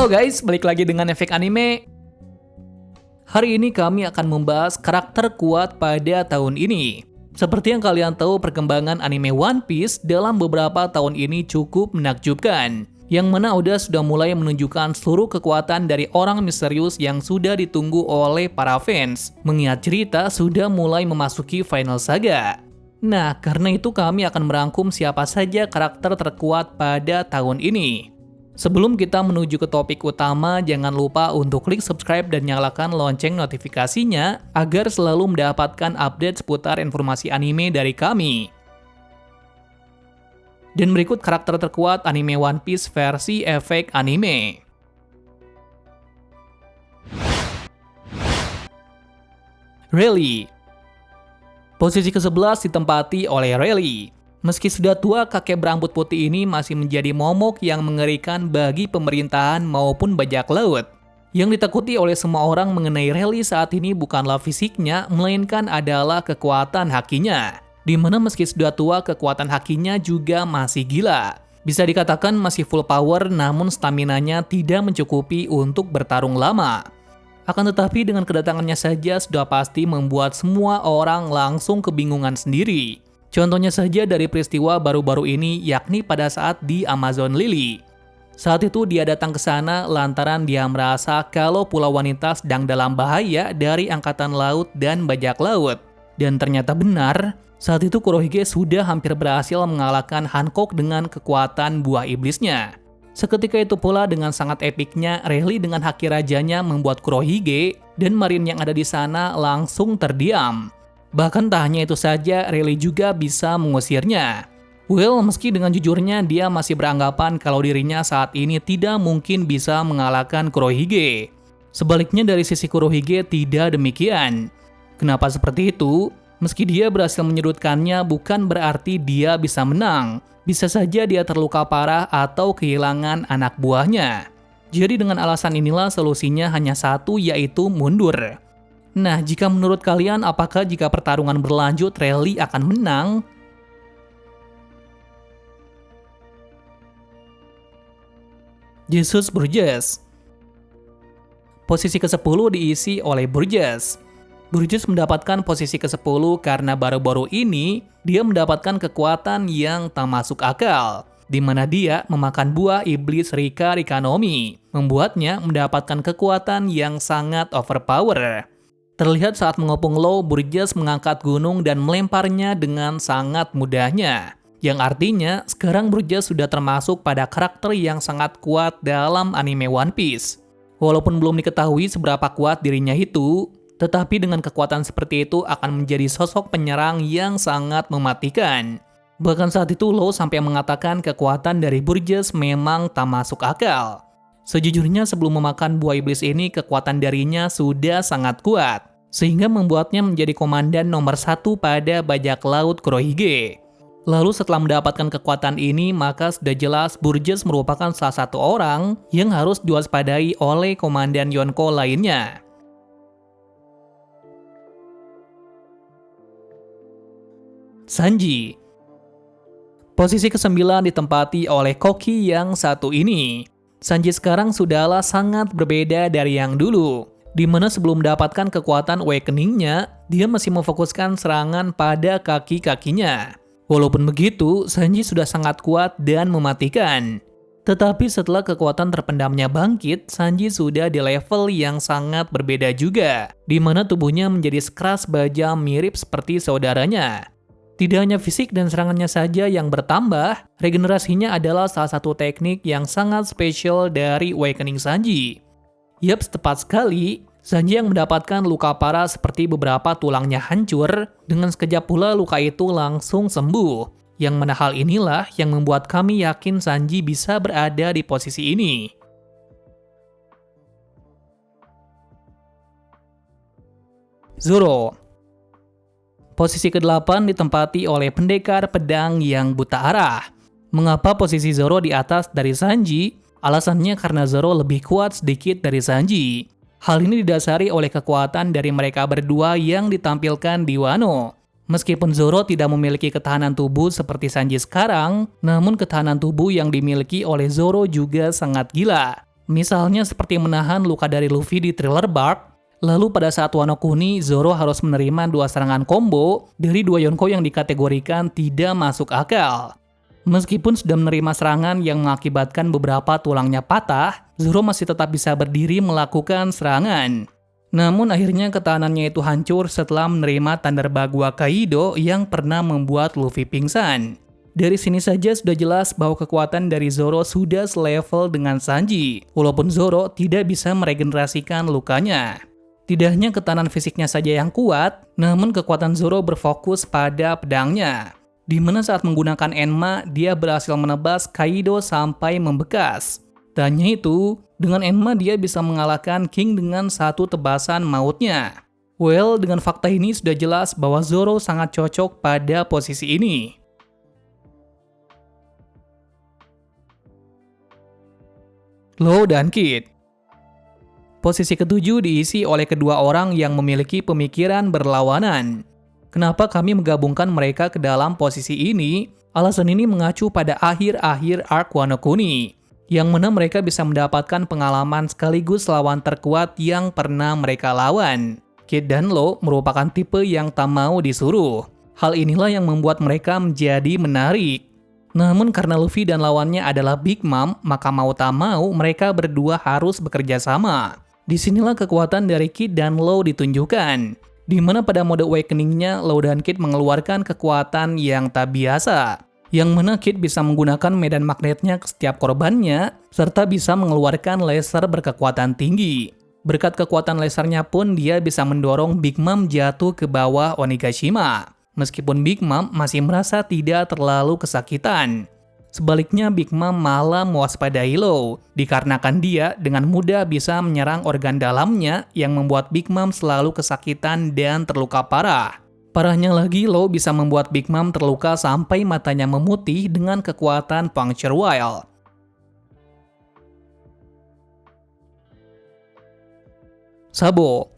Halo guys, balik lagi dengan Efek Anime. Hari ini kami akan membahas karakter kuat pada tahun ini. Seperti yang kalian tahu, perkembangan anime One Piece dalam beberapa tahun ini cukup menakjubkan. Yang mana Oda sudah mulai menunjukkan seluruh kekuatan dari orang misterius yang sudah ditunggu oleh para fans. Mengingat cerita sudah mulai memasuki final saga. Nah, karena itu kami akan merangkum siapa saja karakter terkuat pada tahun ini. Sebelum kita menuju ke topik utama, jangan lupa untuk klik subscribe dan nyalakan lonceng notifikasinya agar selalu mendapatkan update seputar informasi anime dari kami. Dan berikut karakter terkuat anime One Piece versi Efek Anime. Rayleigh. Posisi ke-11 ditempati oleh Rayleigh. Meski sudah tua, kakek berambut putih ini masih menjadi momok yang mengerikan bagi pemerintahan maupun bajak laut. Yang ditakuti oleh semua orang mengenai Rayleigh saat ini bukanlah fisiknya, melainkan adalah kekuatan hakinya. Dimana meski sudah tua, kekuatan hakinya juga masih gila. Bisa dikatakan masih full power, namun staminanya tidak mencukupi untuk bertarung lama. Akan tetapi dengan kedatangannya saja sudah pasti membuat semua orang langsung kebingungan sendiri. Contohnya saja dari peristiwa baru-baru ini, yakni pada saat di Amazon Lily. Saat itu dia datang ke sana lantaran dia merasa kalau Pulau Wanita sedang dalam bahaya dari angkatan laut dan bajak laut. Dan ternyata benar, saat itu Kurohige sudah hampir berhasil mengalahkan Hancock dengan kekuatan buah iblisnya. Seketika itu pula dengan sangat epiknya, Rayleigh dengan haki rajanya membuat Kurohige dan marin yang ada di sana langsung terdiam. Bahkan tak hanya itu saja, Rayleigh juga bisa mengusirnya. Well, meski dengan jujurnya dia masih beranggapan kalau dirinya saat ini tidak mungkin bisa mengalahkan Kurohige. Sebaliknya dari sisi Kurohige tidak demikian. Kenapa seperti itu? Meski dia berhasil menyudutkannya bukan berarti dia bisa menang. Bisa saja dia terluka parah atau kehilangan anak buahnya. Jadi dengan alasan inilah solusinya hanya satu, yaitu mundur. Nah, jika menurut kalian, apakah jika pertarungan berlanjut Rayleigh akan menang? Jesus Burgess. Posisi ke-10 diisi oleh Burgess. Burgess mendapatkan posisi ke-10 karena baru-baru ini dia mendapatkan kekuatan yang tak masuk akal, di mana dia memakan buah iblis Rika Rikanomi, membuatnya mendapatkan kekuatan yang sangat overpower. Terlihat saat mengepung Law, Burgess mengangkat gunung dan melemparnya dengan sangat mudahnya. Yang artinya, sekarang Burgess sudah termasuk pada karakter yang sangat kuat dalam anime One Piece. Walaupun belum diketahui seberapa kuat dirinya itu, tetapi dengan kekuatan seperti itu akan menjadi sosok penyerang yang sangat mematikan. Bahkan saat itu Law sampai mengatakan kekuatan dari Burgess memang tak masuk akal. Sejujurnya sebelum memakan buah iblis ini, kekuatan darinya sudah sangat kuat, sehingga membuatnya menjadi komandan nomor 1 pada bajak laut Kurohige. Lalu setelah mendapatkan kekuatan ini, maka sudah jelas Burgess merupakan salah satu orang yang harus diwaspadai oleh komandan Yonko lainnya. Sanji. Posisi ke-9 ditempati oleh Koki yang satu ini. Sanji sekarang sudahlah sangat berbeda dari yang dulu, di mana sebelum mendapatkan kekuatan awakening-nya, dia masih memfokuskan serangan pada kaki-kakinya. Walaupun begitu, Sanji sudah sangat kuat dan mematikan. Tetapi setelah kekuatan terpendamnya bangkit, Sanji sudah di level yang sangat berbeda juga, di mana tubuhnya menjadi sekeras baja mirip seperti saudaranya. Tidak hanya fisik dan serangannya saja yang bertambah, regenerasinya adalah salah satu teknik yang sangat spesial dari Awakening Sanji. Yap, tepat sekali, Sanji yang mendapatkan luka parah seperti beberapa tulangnya hancur, dengan sekejap pula luka itu langsung sembuh. Yang mana hal inilah yang membuat kami yakin Sanji bisa berada di posisi ini. Zoro. Posisi ke-8 ditempati oleh pendekar pedang yang buta arah. Mengapa posisi Zoro di atas dari Sanji? Alasannya karena Zoro lebih kuat sedikit dari Sanji. Hal ini didasari oleh kekuatan dari mereka berdua yang ditampilkan di Wano. Meskipun Zoro tidak memiliki ketahanan tubuh seperti Sanji sekarang, namun ketahanan tubuh yang dimiliki oleh Zoro juga sangat gila. Misalnya seperti menahan luka dari Luffy di Thriller Bark. Lalu pada saat Wano Kuni, Zoro harus menerima 2 serangan combo dari 2 Yonko yang dikategorikan tidak masuk akal. Meskipun sudah menerima serangan yang mengakibatkan beberapa tulangnya patah, Zoro masih tetap bisa berdiri melakukan serangan. Namun akhirnya ketahanannya itu hancur setelah menerima Thunder Bagua Kaido yang pernah membuat Luffy pingsan. Dari sini saja sudah jelas bahwa kekuatan dari Zoro sudah selevel dengan Sanji, walaupun Zoro tidak bisa meregenerasikan lukanya. Tidak hanya ketahanan fisiknya saja yang kuat, namun kekuatan Zoro berfokus pada pedangnya, di mana saat menggunakan Enma, dia berhasil menebas Kaido sampai membekas. Tak hanya itu, dengan Enma dia bisa mengalahkan King dengan 1 tebasan mautnya. Well, dengan fakta ini sudah jelas bahwa Zoro sangat cocok pada posisi ini. Law dan Kid. Posisi ketujuh diisi oleh kedua orang yang memiliki pemikiran berlawanan. Kenapa kami menggabungkan mereka ke dalam posisi ini? Alasan ini mengacu pada akhir-akhir arc Wano Kuni, yang mana mereka bisa mendapatkan pengalaman sekaligus lawan terkuat yang pernah mereka lawan. Kid dan Law merupakan tipe yang tak mau disuruh. Hal inilah yang membuat mereka menjadi menarik. Namun karena Luffy dan lawannya adalah Big Mom, maka mau tak mau mereka berdua harus bekerja sama. Disinilah kekuatan dari Kid dan Law ditunjukkan, di mana pada mode awakening-nya Law dan Kid mengeluarkan kekuatan yang tak biasa, yang mana Kid bisa menggunakan medan magnetnya ke setiap korbannya, serta bisa mengeluarkan laser berkekuatan tinggi. Berkat kekuatan lasernya pun dia bisa mendorong Big Mom jatuh ke bawah Onigashima. Meskipun Big Mom masih merasa tidak terlalu kesakitan. Sebaliknya Big Mom malah mewaspadai Law, dikarenakan dia dengan mudah bisa menyerang organ dalamnya yang membuat Big Mom selalu kesakitan dan terluka parah. Parahnya lagi, Law bisa membuat Big Mom terluka sampai matanya memutih dengan kekuatan Puncture Wild. Sabo.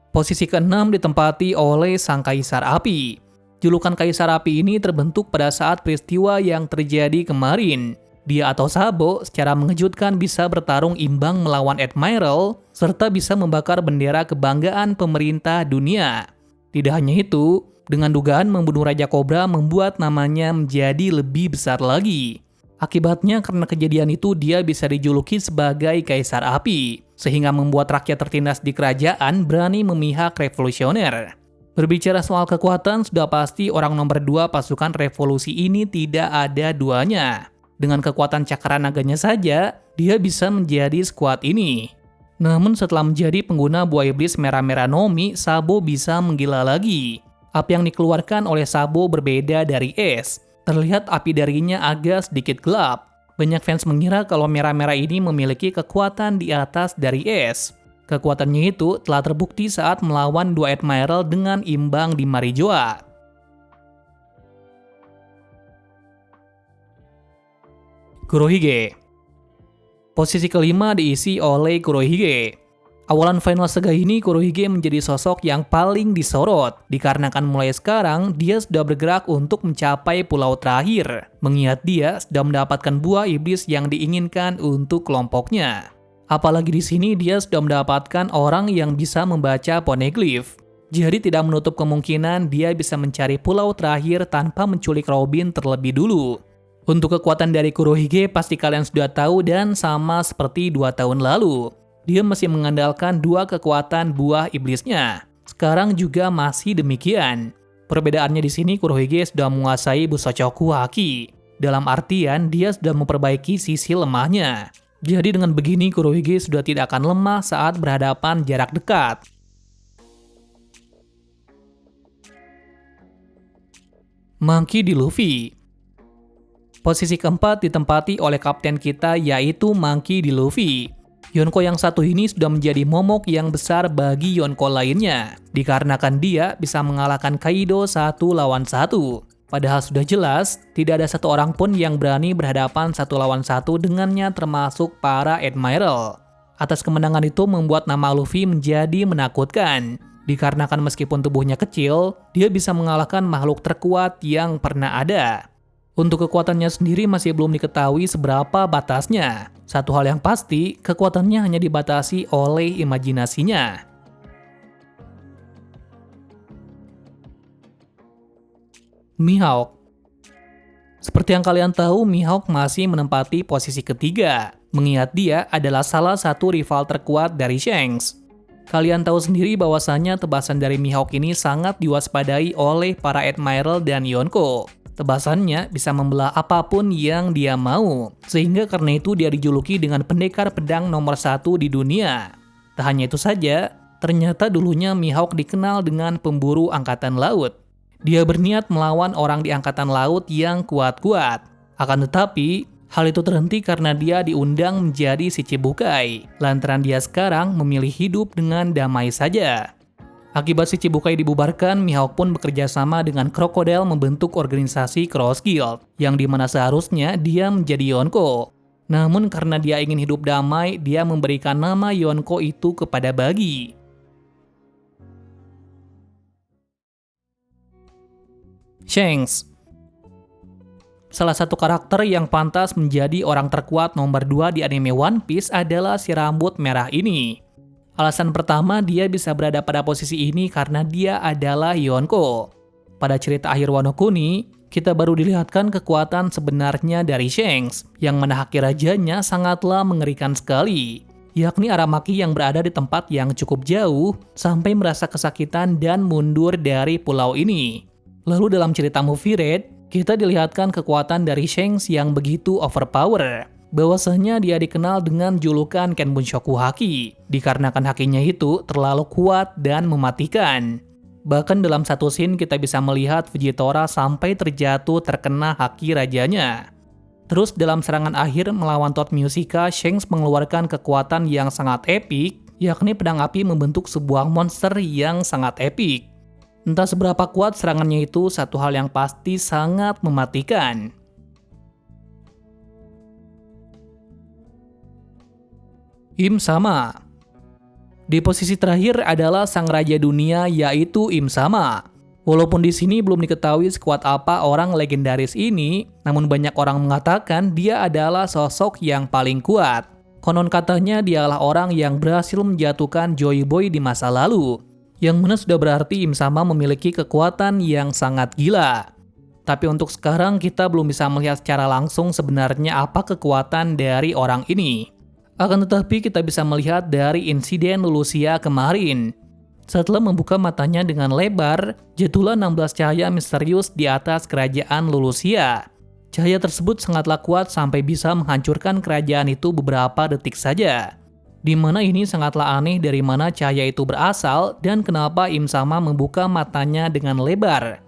Posisi ke-6 ditempati oleh Sang Kaisar Api. Julukan Kaisar Api ini terbentuk pada saat peristiwa yang terjadi kemarin. Dia atau Sabo secara mengejutkan bisa bertarung imbang melawan Admiral, serta bisa membakar bendera kebanggaan pemerintah dunia. Tidak hanya itu, dengan dugaan membunuh Raja Cobra membuat namanya menjadi lebih besar lagi. Akibatnya karena kejadian itu dia bisa dijuluki sebagai Kaisar Api, sehingga membuat rakyat tertindas di kerajaan berani memihak revolusioner. Berbicara soal kekuatan, sudah pasti orang nomor 2 pasukan revolusi ini tidak ada duanya. Dengan kekuatan cakra naganya saja, dia bisa menjadi skuad ini. Namun setelah menjadi pengguna buah iblis merah-merah Nomi, Sabo bisa menggila lagi. Api yang dikeluarkan oleh Sabo berbeda dari es. Terlihat api darinya agak sedikit gelap. Banyak fans mengira kalau merah-merah ini memiliki kekuatan di atas dari es. Kekuatannya itu telah terbukti saat melawan 2 Admiral dengan imbang di Marijoa. Kurohige. Posisi kelima diisi oleh Kurohige. Awalan final saga ini Kurohige menjadi sosok yang paling disorot, dikarenakan mulai sekarang dia sudah bergerak untuk mencapai pulau terakhir, mengingat dia sudah mendapatkan buah iblis yang diinginkan untuk kelompoknya. Apalagi di sini dia sudah mendapatkan orang yang bisa membaca poneglyph. Jadi tidak menutup kemungkinan dia bisa mencari pulau terakhir tanpa menculik Robin terlebih dulu. Untuk kekuatan dari Kurohige pasti kalian sudah tahu dan sama seperti 2 tahun lalu. Dia masih mengandalkan 2 kekuatan buah iblisnya. Sekarang juga masih demikian. Perbedaannya di sini Kurohige sudah menguasai Bushoku Haki. Dalam artian dia sudah memperbaiki sisi lemahnya. Jadi dengan begini Kurohige sudah tidak akan lemah saat berhadapan jarak dekat. Monkey D. Luffy. Posisi keempat ditempati oleh kapten kita yaitu Monkey D. Luffy. Yonko yang satu ini sudah menjadi momok yang besar bagi Yonko lainnya, dikarenakan dia bisa mengalahkan Kaido 1 lawan 1. Padahal sudah jelas, tidak ada satu orang pun yang berani berhadapan 1 lawan 1 dengannya termasuk para Admiral. Atas kemenangan itu membuat nama Luffy menjadi menakutkan, dikarenakan meskipun tubuhnya kecil, dia bisa mengalahkan makhluk terkuat yang pernah ada. Untuk kekuatannya sendiri masih belum diketahui seberapa batasnya. Satu hal yang pasti, kekuatannya hanya dibatasi oleh imajinasinya. Mihawk. Seperti yang kalian tahu, Mihawk masih menempati posisi ketiga, mengingat dia adalah salah satu rival terkuat dari Shanks. Kalian tahu sendiri bahwasannya tebasan dari Mihawk ini sangat diwaspadai oleh para Admiral dan Yonko. Tebasannya bisa membelah apapun yang dia mau, sehingga karena itu dia dijuluki dengan pendekar pedang nomor 1 di dunia. Tak hanya itu saja, ternyata dulunya Mihawk dikenal dengan pemburu angkatan laut. Dia berniat melawan orang di angkatan laut yang kuat-kuat. Akan tetapi, hal itu terhenti karena dia diundang menjadi si Chibukai, lantaran dia sekarang memilih hidup dengan damai saja. Akibat si Chibukai dibubarkan, Mihawk pun bekerja sama dengan Crocodile membentuk organisasi Cross Guild, yang dimana seharusnya dia menjadi Yonko. Namun karena dia ingin hidup damai, dia memberikan nama Yonko itu kepada Buggy. Shanks. Salah satu karakter yang pantas menjadi orang terkuat nomor 2 di anime One Piece adalah si rambut merah ini. Alasan pertama dia bisa berada pada posisi ini karena dia adalah Yonko. Pada cerita akhir Wano Kuni, kita baru dilihatkan kekuatan sebenarnya dari Shanks, yang mana haki rajanya sangatlah mengerikan sekali, yakni Aramaki yang berada di tempat yang cukup jauh sampai merasa kesakitan dan mundur dari pulau ini. Lalu dalam cerita Movie Red, kita dilihatkan kekuatan dari Shanks yang begitu overpower. Bahwasanya dia dikenal dengan julukan Ken Bunshoku Haki, dikarenakan hakinya itu terlalu kuat dan mematikan. Bahkan dalam satu scene kita bisa melihat Fujitora sampai terjatuh terkena haki rajanya. Terus dalam serangan akhir melawan Toad Musica, Shanks mengeluarkan kekuatan yang sangat epik, yakni pedang api membentuk sebuah monster yang sangat epik. Entah seberapa kuat serangannya itu, satu hal yang pasti sangat mematikan. Im Sama. Di posisi terakhir adalah sang raja dunia, yaitu Im Sama. Walaupun di sini belum diketahui sekuat apa orang legendaris ini, namun banyak orang mengatakan dia adalah sosok yang paling kuat. Konon katanya dialah orang yang berhasil menjatuhkan Joy Boy di masa lalu, yang mana sudah berarti Im Sama memiliki kekuatan yang sangat gila. Tapi untuk sekarang kita belum bisa melihat secara langsung sebenarnya apa kekuatan dari orang ini. Akan tetapi kita bisa melihat dari insiden Lulusia kemarin. Setelah membuka matanya dengan lebar, jatuhlah 16 cahaya misterius di atas kerajaan Lulusia. Cahaya tersebut sangatlah kuat sampai bisa menghancurkan kerajaan itu beberapa detik saja. Di mana ini sangatlah aneh dari mana cahaya itu berasal dan kenapa Im Sama membuka matanya dengan lebar.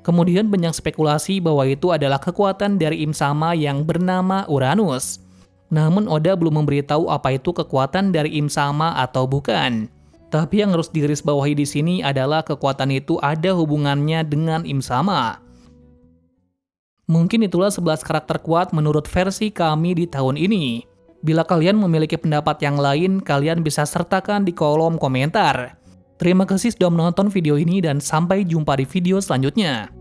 Kemudian banyak spekulasi bahwa itu adalah kekuatan dari Im Sama yang bernama Uranus. Namun Oda belum memberitahu apa itu kekuatan dari Im Sama atau bukan. Tapi yang harus digarisbawahi di sini adalah kekuatan itu ada hubungannya dengan Im Sama. Mungkin itulah 11 karakter kuat menurut versi kami di tahun ini. Bila kalian memiliki pendapat yang lain, kalian bisa sertakan di kolom komentar. Terima kasih sudah menonton video ini dan sampai jumpa di video selanjutnya.